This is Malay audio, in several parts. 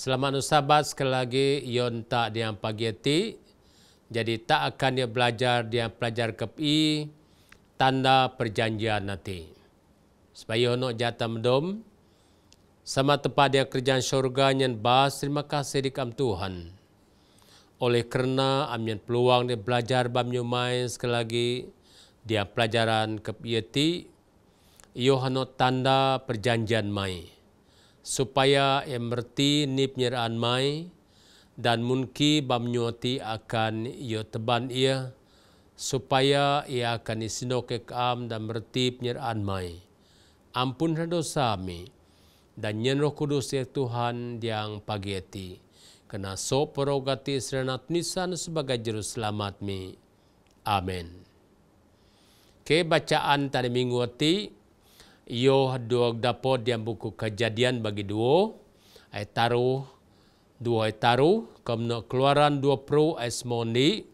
Selamat Sabat sekali lagi yon tak diang pagi ti. Jadi tak akan dia belajar dia pelajar KPI tanda perjanjian nanti. Supaya ono jatah mendom sama tepat dia kerjaan syurga nyen bas terima kasih dikam Tuhan. Oleh kerana amyan peluang dia belajar bam nyumai sekali lagi dia pelajaran KPI ti iyo hano tanda perjanjian mai. Supaya yang merti ni penyeraan mai dan mungkin bamnyoti akan ia teban ia supaya ia akan isinok keam dan merti penyeraan mai. Ampun dosa mi dan nyen Roh Kudus ya Tuhan yang pagi eti. Kena so perogati serenat nisan sebagai juru selamat mi. Amin. Ke bacaan tadi minggu eti iyo dua dapat yang buku kejadian bagi dua ay taruh kemna keluaran 20 ay semondi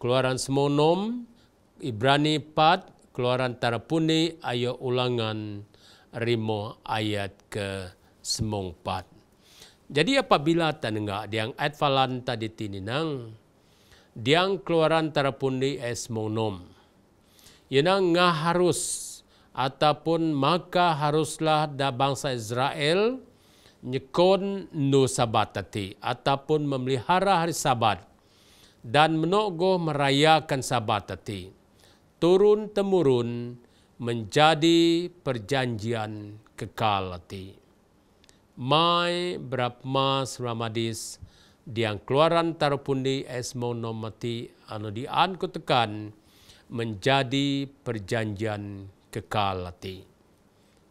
keluaran semonom Ibrani 4 keluaran tarapuni ayo ulangan rimo ayat ke semong 4. Jadi apabila tanengah diang ayat falan tadi tininang diang keluaran tarapuni ay semonom yenang harus ataupun maka haruslah da bangsa Israel nyekon no sabat tadi ataupun memelihara hari sabat dan menogoh merayakan sabat tadi turun temurun menjadi perjanjian kekal tadi. Mai berapma selamadis diang keluaran tarupundi esmonom mati anu dian kutekan menjadi perjanjian kekal hati.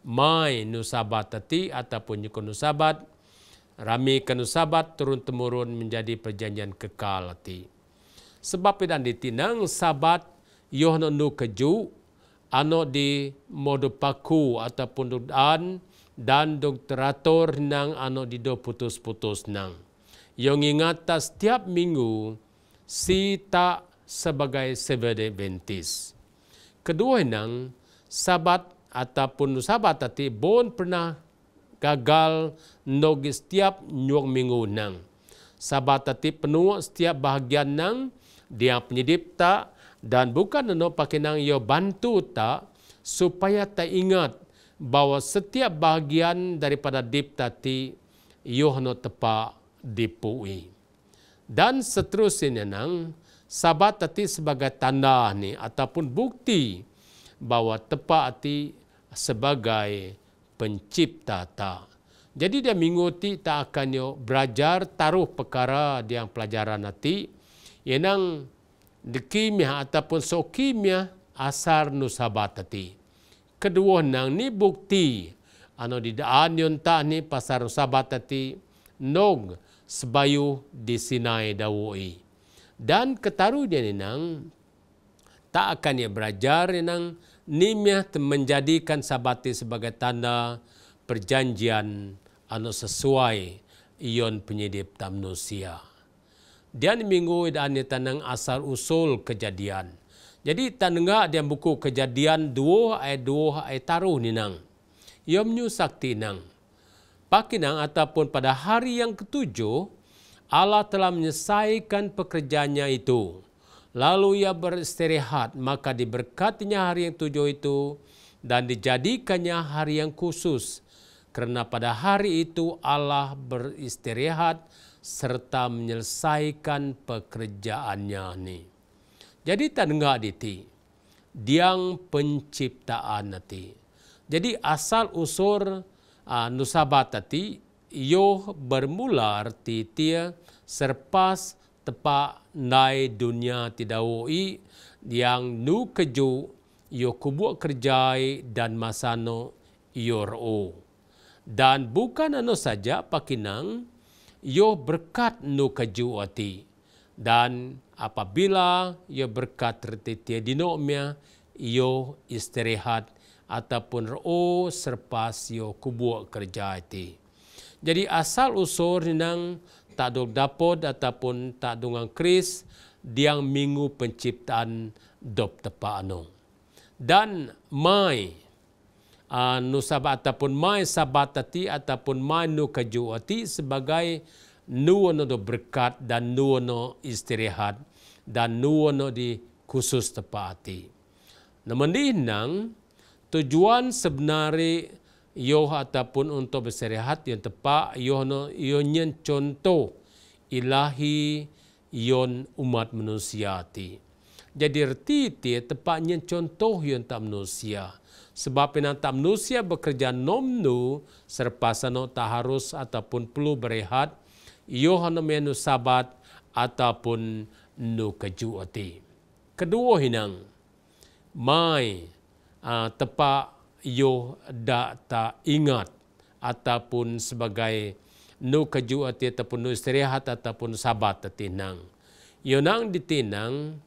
Mai nusabat hati ataupun nyukun nusabat, rami ke nusabat turun-temurun menjadi perjanjian kekal hati. Sebab dan ditinang sabat yohno nu keju, ano di modu paku ataupun dudan dan dokterator nang ano di do putus-putus nang. Yang ingata setiap minggu si tak sebagai Seventh-Adventist. Kedua nang sabat ataupun sabat tadi bon pernah gagal nogi setiap nyuang minggu nang. Sabat tadi penuh setiap bahagian nang dia penyedip tak dan bukan no pakai nang yo bantu tak supaya tak ingat bahawa setiap bahagian daripada dip tadi yo no tepa dipui. Dan seterusnya nang sabat tadi sebagai tanda ni ataupun bukti bahawa tepat hati sebagai pencipta tak. Jadi dia minggu ti tak akan yo belajar taruh perkara dia pelajaran hati yenang dekimia ataupun sokimia asar nu sabat hati. Kedua nang ni bukti anu di daan yon tak ni pasar sabat hati nog sebayu di Sinai dawoi. Dan ketaruh dia ni nang tak akan ia belajar yang nimnya menjadikan sabati sebagai tanda perjanjian anu sesuai ion penyedip manusia. Dan minggu dan tanang asal usul kejadian. Jadi tanengah dia buku kejadian 2 ayat taruh ni nang. Iom nyu sakti nang. Pakinang ataupun pada hari yang ketujuh Allah telah menyelesaikan pekerjaannya itu. Lalu ia beristirahat, maka diberkatinya hari yang tujuh itu dan dijadikannya hari yang khusus. Kerana pada hari itu Allah beristirahat serta menyelesaikan pekerjaannya ni. Jadi tak dengar diti, diang penciptaan nanti. Jadi asal usur nusabat tadi, yo bermula arti tia serpas tepak nai dunia tidawoi yang nu keju yo kubuk kerjai dan masano yoro. Dan bukan anu saja pakinang yo berkat nu keju ati. Dan apabila yo berkat retitia dinomnya yo istirahat ataupun ro serpas yo kubuk kerja ati. Jadi asal usur nang tak dok dapod ataupun tak dungang kris diang minggu penciptaan dop tepa anu. Dan mai nu sabat ataupun mai sabat tati ataupun mai nu kaju ati sebagai nu ono do berkat dan nu ono istirahat dan nu ono di khusus tepati. Namun nang tujuan sebenarnya yo ataupun untuk beristirahat yang tepat yo no nyen contoh ilahi yon umat manusia ti. Jadi erti ti tepatnya contoh yon tak manusia. Sebab yang tak manusia bekerja nomnu serpasano tak harus ataupun perlu berehat yo hana menu sabat ataupun nu keju ati. Kedua hinang mai tepat yo dak tak ingat ataupun sebagai nu keju ati ataupun nu istirahat ataupun sabat tinang. Yo nang ditinang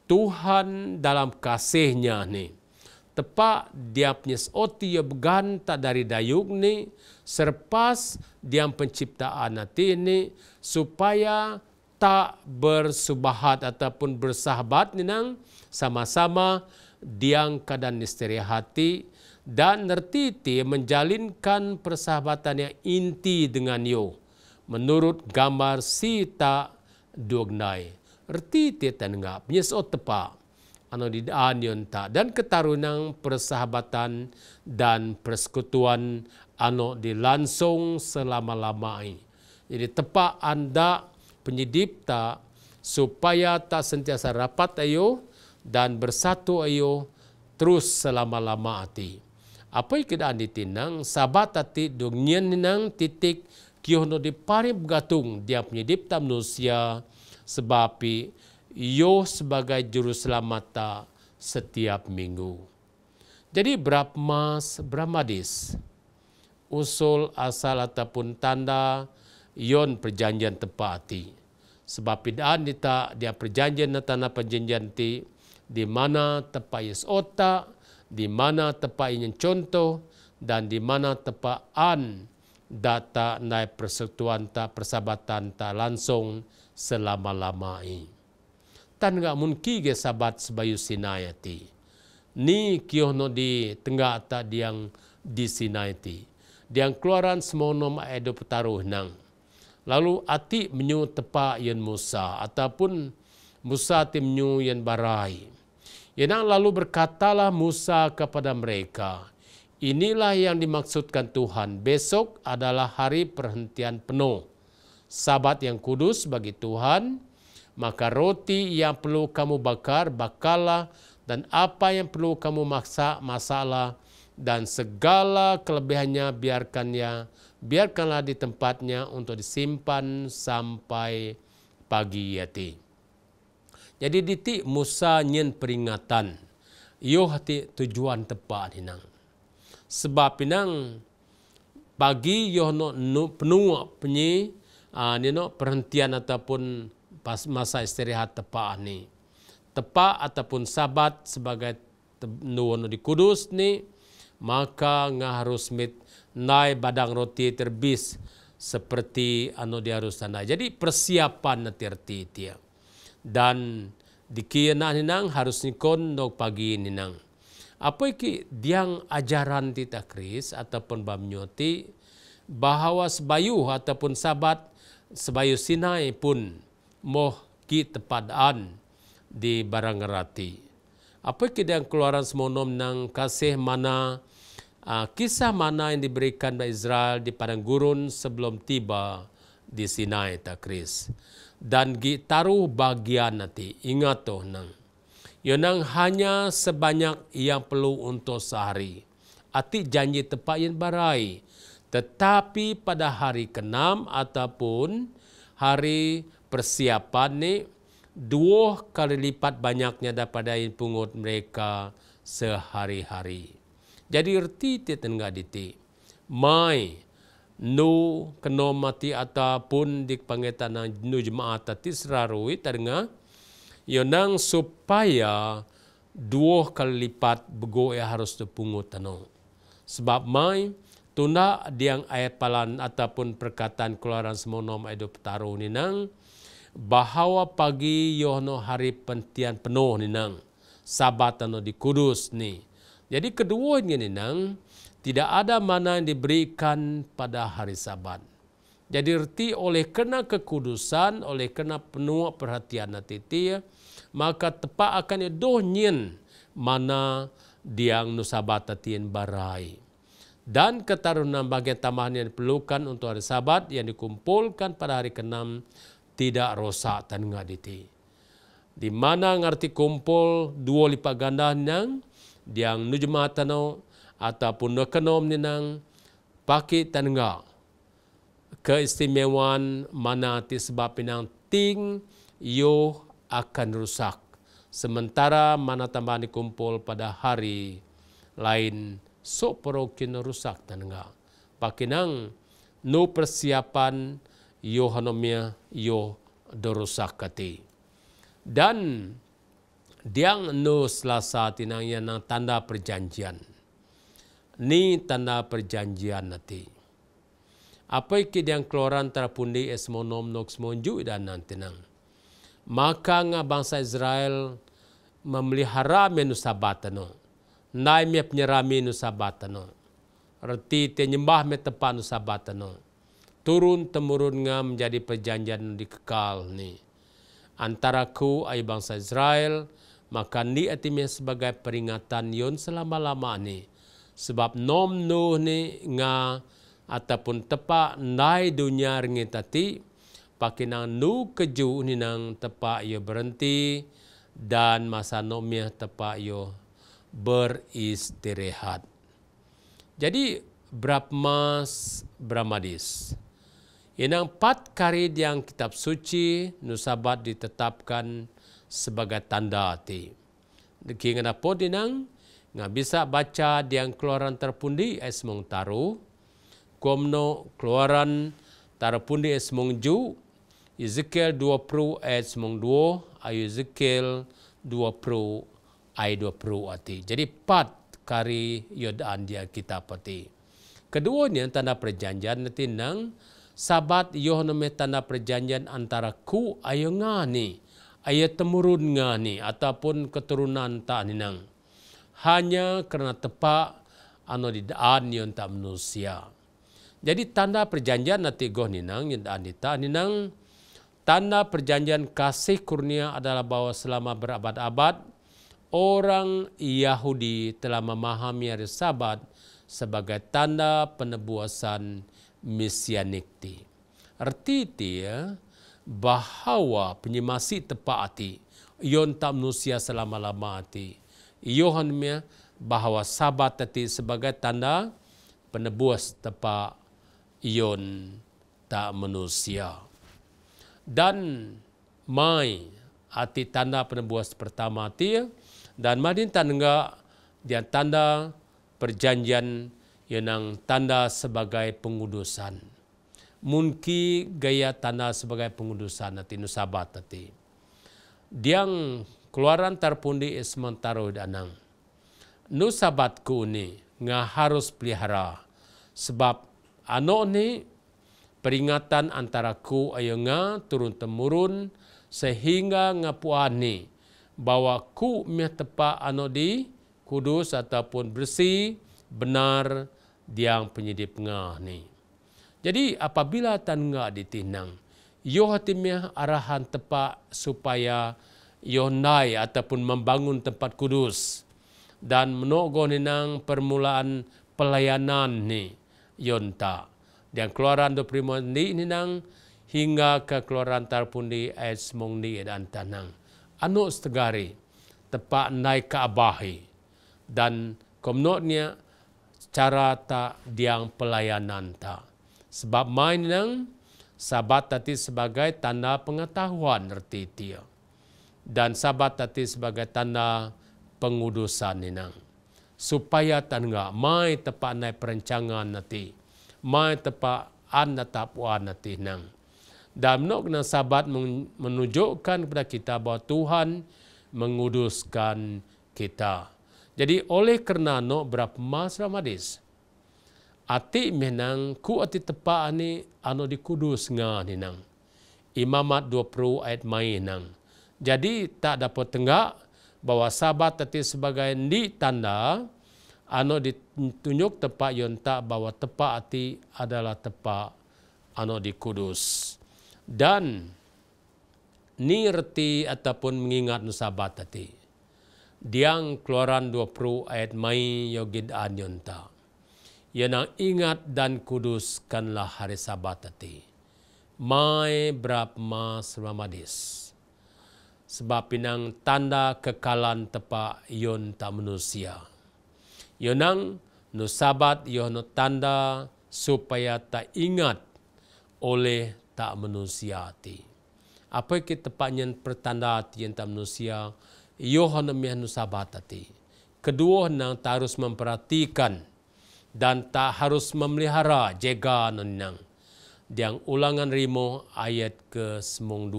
Tuhan dalam kasihnya ni tepat dia punya oti ya berganta dari dayuk ni serpas dia penciptaan hati ni supaya tak bersubahat ataupun bersahabat ni nang sama-sama diang keadaan istirahati dan nertiti menjalinkan persahabatan yang inti dengan yo menurut gambar sita dugnai. Erti tiatan ngap nyesot tepa ano di daan tak dan ketarunang persahabatan dan persekutuan ano dilangsung selama-lamai. Jadi tepa anda penyidipta supaya tak sentiasa rapat ayo dan bersatu ayo terus selama-lama ati. Apa yang kita ditinang sabat ati dungnian nang titik kiono di pari bergatung dia penyidipta manusia sebab yo sebagai juru selamat setiap minggu. Jadi Brahmas Brahmadis usul asal ataupun tanda yon perjanjian tepati. Sebab pidaan dia perjanjian tanah perjanjian ti di mana tepat yes otak, di mana tepat ingin contoh dan di mana tepaan data naik persekutuan ta persahabatan ta langsung selama-lamai. Tan nggak mungkin ke sabat sebayu sinayati. Ni kiono di tengah tak diang di sinayati. Diang keluaran semonom edo petaruh nang. Lalu ati menyu tepa yan Musa ataupun Musa ti menyu yan barai. Yang lalu berkatalah Musa kepada mereka, inilah yang dimaksudkan Tuhan. Besok adalah hari perhentian penuh. Sabat yang kudus bagi Tuhan, maka roti yang perlu kamu bakar, bakarlah, dan apa yang perlu kamu masalah, dan segala kelebihannya biarkanlah di tempatnya untuk disimpan sampai pagi yati. Jadi ditik Musa nyen peringatan, yo hati tujuan tepat hinang. Sebab hinang pagi yo no penuh penyi perhentian ataupun pas masa istirahat tepat ni. Tepat ataupun sabat sebagai nuwono di kudus ni, maka ngah harus naik badang roti terbis seperti dia harus tanda. Jadi persiapan nanti dia. Dan dikira ninang harus nikon dok pagi ninang. Apa iki diang ajaran tita Kris ataupun bamnyoti bahawa sebayu ataupun sabat sebayu Sinai pun moh ki tepadaan di barang ngerati. Apa yang keluaran semonom nang kasih mana kisah mana yang diberikan oleh Israel di padang gurun sebelum tiba di Sinai takris. Dan gi taruh bagian nanti ingat toh nang. Yonang hanya sebanyak yang perlu untuk sehari. Ati janji tepat yang barai. Tetapi pada hari ke-6 ataupun hari persiapan ni 2 kali lipat banyaknya daripada yang pungut mereka sehari-hari. Jadi erti tengah diti. Mai nu kena mati ataupun di pangetan nu jemaat tati serarui tengah yonang supaya 2 kali lipat bego harus dipungut tano. Sebab mai tunda diang ayat palan ataupun perkataan keluaran semonom edo petaruh ni nang bahawa pagi yono hari pentian penuh ni nang sabat ano di kudus ni Jadi keduanya ni nang tidak ada mana yang diberikan pada hari Sabat. Jadi erti oleh kena kekudusan, oleh kena penuh perhatian nanti, maka tepat akan dohnyen mana diang nu Sabat tatien barai. Dan ketarunan bagian tambahan yang diperlukan untuk hari Sabat yang dikumpulkan pada hari ke-6 tidak rosak dan ngaditi. Di mana ngerti kumpul dua lipat ganda nang diang nu jemaat tano ataupun nu kenom nang pakai tangga keistimewaan mana ti sebab pinang ting yo akan rusak. Sementara mana tambahan dikumpul pada hari lain sok perokin rusak tangga. Pakinang nu persiapan yo hanomia yo dorusak kati. Dan diang nu Selasa tinang yang tanda perjanjian. Ni tanda perjanjian nanti. Apa iki diang keluaran terapundi esmonom nok semonju dan nanti nang. Maka nga bangsa Israel memelihara menu sabatano. Nai me penyerami nu sabatano. Reti te nyembah me tepat nu sabatano. Turun temurun nga menjadi perjanjian dikekal ni. Antara ku ay bangsa Israel, maka ni atime sebagai peringatan yon selama-lama ni. Sebab nom nu ni nga ataupun tepak nai dunia ringi tati, pakinang nu keju ni nang tepak yo berhenti dan masa nomnya tepak yo beristirahat. Jadi Brahmas Brahmadis. Inang 4 kali yang kitab suci nu Sabat ditetapkan sebagai tanda ti. Deki ngana po dinang nga bisa baca diang keluaran terpundi esmong taru, komno keluaran terpundi esmong ju, Ezekiel 20 ayat semong 2, ayu Ezekiel 20 ayat 20 ati. Jadi 4 kali yodaan dia kitab pati. Keduanya tanda perjanjian nanti nang Sabat yohnome tanda perjanjian antara ku ayo ngani, ayo temurun ngani ataupun keturunan tak ninang. Hanya kerana tepak ano didaan yon tak manusia. Jadi tanda perjanjian nanti goh ninang yon daan dita ninang. Tanda perjanjian kasih kurnia adalah bahwa selama berabad-abad orang Yahudi telah memahami hari Sabat sebagai tanda penebuasan mesianik ti. Arti dia bahawa penyemasi tepat ati yon tak manusia selama-lama ati. Yohannya bahawa Sabat tadi sebagai tanda penebus tepat yon tak manusia. Dan mai ati tanda penebus pertama ati dan madin tanda dia tanda perjanjian yang tanda sebagai pengudusan. Mungkin gaya tanda sebagai pengudusan nanti nu Sabat nanti. Diang keluaran terpundi sementara danang. Nu Sabat ku ni nga harus pelihara. Sebab ano ni peringatan antara ku ayo nga turun temurun sehingga ngapuan ni bahwa ku meh tepa ano di kudus ataupun bersih benar diang penyedip ngah ni. Jadi apabila tan ngah ditinang, yo hatimnya arahan tepat supaya yo nai ataupun membangun tempat kudus dan menogo ninang permulaan pelayanan ni yonta. Dan keluaran 25 ni ninang hingga ke keluaran tarpundi ayat semong ni dan tanang. Anu setegari tepat naik ke abahi dan komnotnya cara tak diang pelayanan tak. Sebab main nang Sabat tadi sebagai tanda pengetahuan erti dia. Dan Sabat tadi sebagai tanda pengudusan nang. Supaya tangga mai tepat naik perencangan nanti. Mai tepat an tapuan nanti nang. Dan menok nang Sabat menunjukkan kepada kita bahawa Tuhan menguduskan kita. Jadi oleh kerana no Brahmas Ramadis, ati menang ku ati tepa ani ano di kudus nga ninang. Imamat 20 ayat main nang. Jadi tak dapat tenggak bahwa Sabat ati sebagai di tanda ditunjuk tepat yonta bahwa tepat ati adalah tepat di kudus. Dan ni reti ataupun mengingat nusabat ati. Diang Keluaran 20 ayat mai yogid anyonta. Yanang ingat dan kuduskanlah hari sabat ati. Mai brapma selamadis. Sebab pinang tanda kekalan tepa yon tak manusia. Yonang nusabat yono tanda supaya tak ingat oleh tak manusia ti. Apa kita tepatnya pertanda ti yang tak manusia, yohana miah nusabat ti. Kedua nang tak harus memperhatikan dan tak harus memelihara jaga nang. Diang Ulangan 5 ayat ke-2.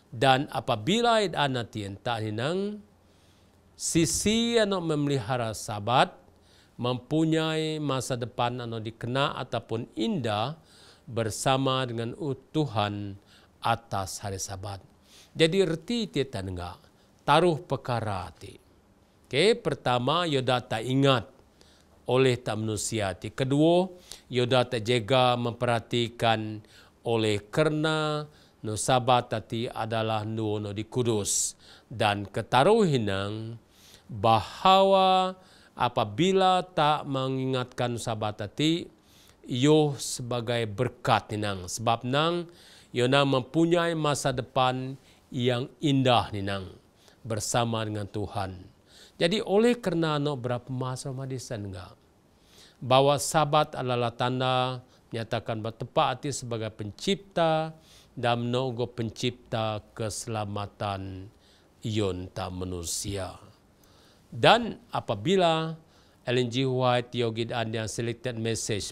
Dan apabila ayat anatien tak hinang, sisi memelihara sabat, mempunyai masa depan dikena ataupun indah bersama dengan Tuhan atas hari sabat. Jadi reti kita enggak taruh perkara ti. Pertama, yoda tak ingat oleh tak manusia ti. Kedua, yoda tak jaga memperhatikan oleh kerana sabat tati adalah nuono di kudus. Dan ketaruhinang bahawa apabila tak mengingatkan sabat tati, yo sebagai berkat ninang. Sebab nang yo nang mempunyai masa depan yang indah ninang bersama dengan Tuhan. Jadi oleh kerana berapa masa madisan enggak, bahwa sabat adalah tanda menyatakan bertepat hati sebagai pencipta dan menunggu pencipta keselamatan yonta manusia. Dan apabila Ellen G. White Yogid Andian Selected Message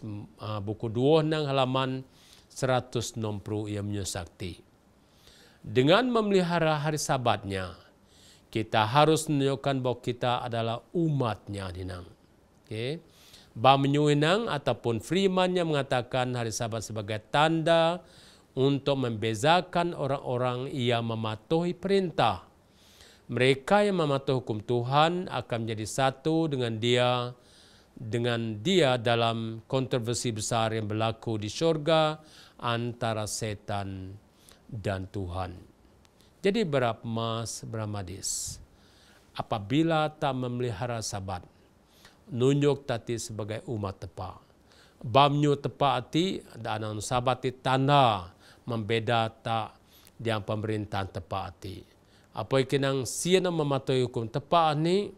buku 2 nang halaman 160 ia menyesakti. Dengan memelihara hari sabatnya, kita harus menunjukkan bahawa kita adalah umatnya dinang. Bah menyuinang ataupun Freeman yang mengatakan hari sabat sebagai tanda untuk membezakan orang-orang yang mematuhi perintah. Mereka yang mematuhi hukum Tuhan akan menjadi satu dengan dia dalam kontroversi besar yang berlaku di syurga antara setan dan Tuhan. Jadi Bramadis, apabila tak memelihara sabat, nunjuk tati sebagai umat tepa. Bamnyu tepa ati dan sabat ti tanda membeda tak yang pemerintahan tepa ati. Apa ikinang siana mematuhi hukum tepa ni,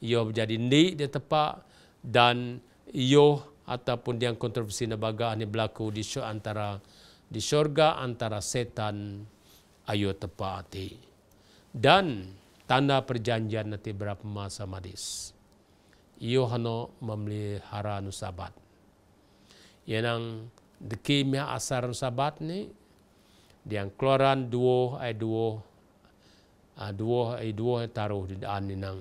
ia menjadi ni dia tepa dan ia ataupun yang kontroversi nabaga ni berlaku di syurga antara setan ayo tepa ati. Dan tanda perjanjian nanti berapa masa madis. Iyo hano memelihara nusabat. Yang deki mia asar nusabat ni, yang Keluaran 2 ayat 2 taruh di daan ninang.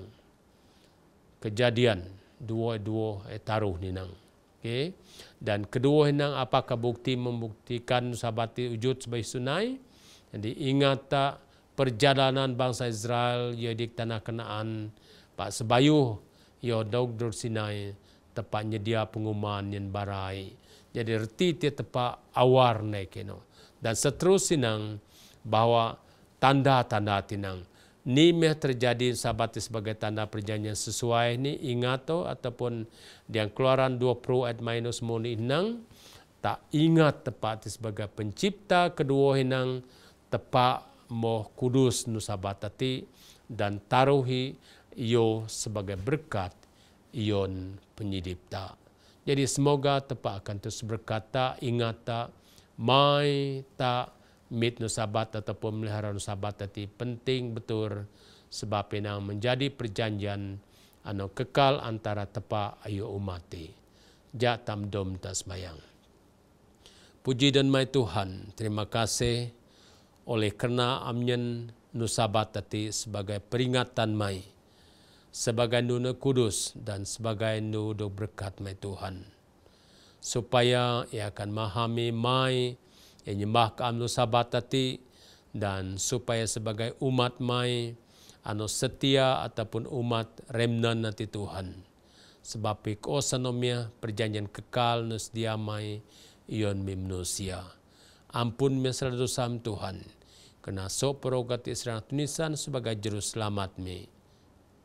Kejadian 2 ayat taruh ninang. Dan kedua ninang apakah bukti membuktikan nusabat wujud sebagai sunai? Jadi ingat tak perjalanan bangsa Israel ia di tanah Kanaan, Pak Sebayuh ia Dr. Sinai tepatnya dia pengumuman yang barai. Jadi reti dia tepat awar naik dan seterusnya bahwa tanda-tanda tinang ni meh terjadi sabat sebagai tanda perjanjian sesuai ni ingat ataupun yang Keluaran 20 ayat minus moni inang tak ingat tepat sebagai pencipta kedua hinang tepat moh kudus nusabatati dan taruhi iyo sebagai berkat ion penyidipta. Jadi semoga tepat akan terus berkata ingat tak mai tak mit nusabat ataupun melihara nusabat tadi penting betul sebab yang menjadi perjanjian kekal antara tepa ayu umati. Ja tamdom tasmayang. Puji dan mai Tuhan, terima kasih oleh kerana amnyen nusabat tadi sebagai peringatan mai, sebagai nuna kudus dan sebagai nuna berkat mai Tuhan. Supaya ia akan memahami mai yang nyembah ke nusabat tadi dan supaya sebagai umat mai setia ataupun umat remnan nanti Tuhan. sebab kosanomia perjanjian kekal nus diamai ion manusia. Ampun mesra dosa Tuhan, kena so perogat Israel tunisan sebagai juru selamat mi.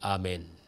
Amin.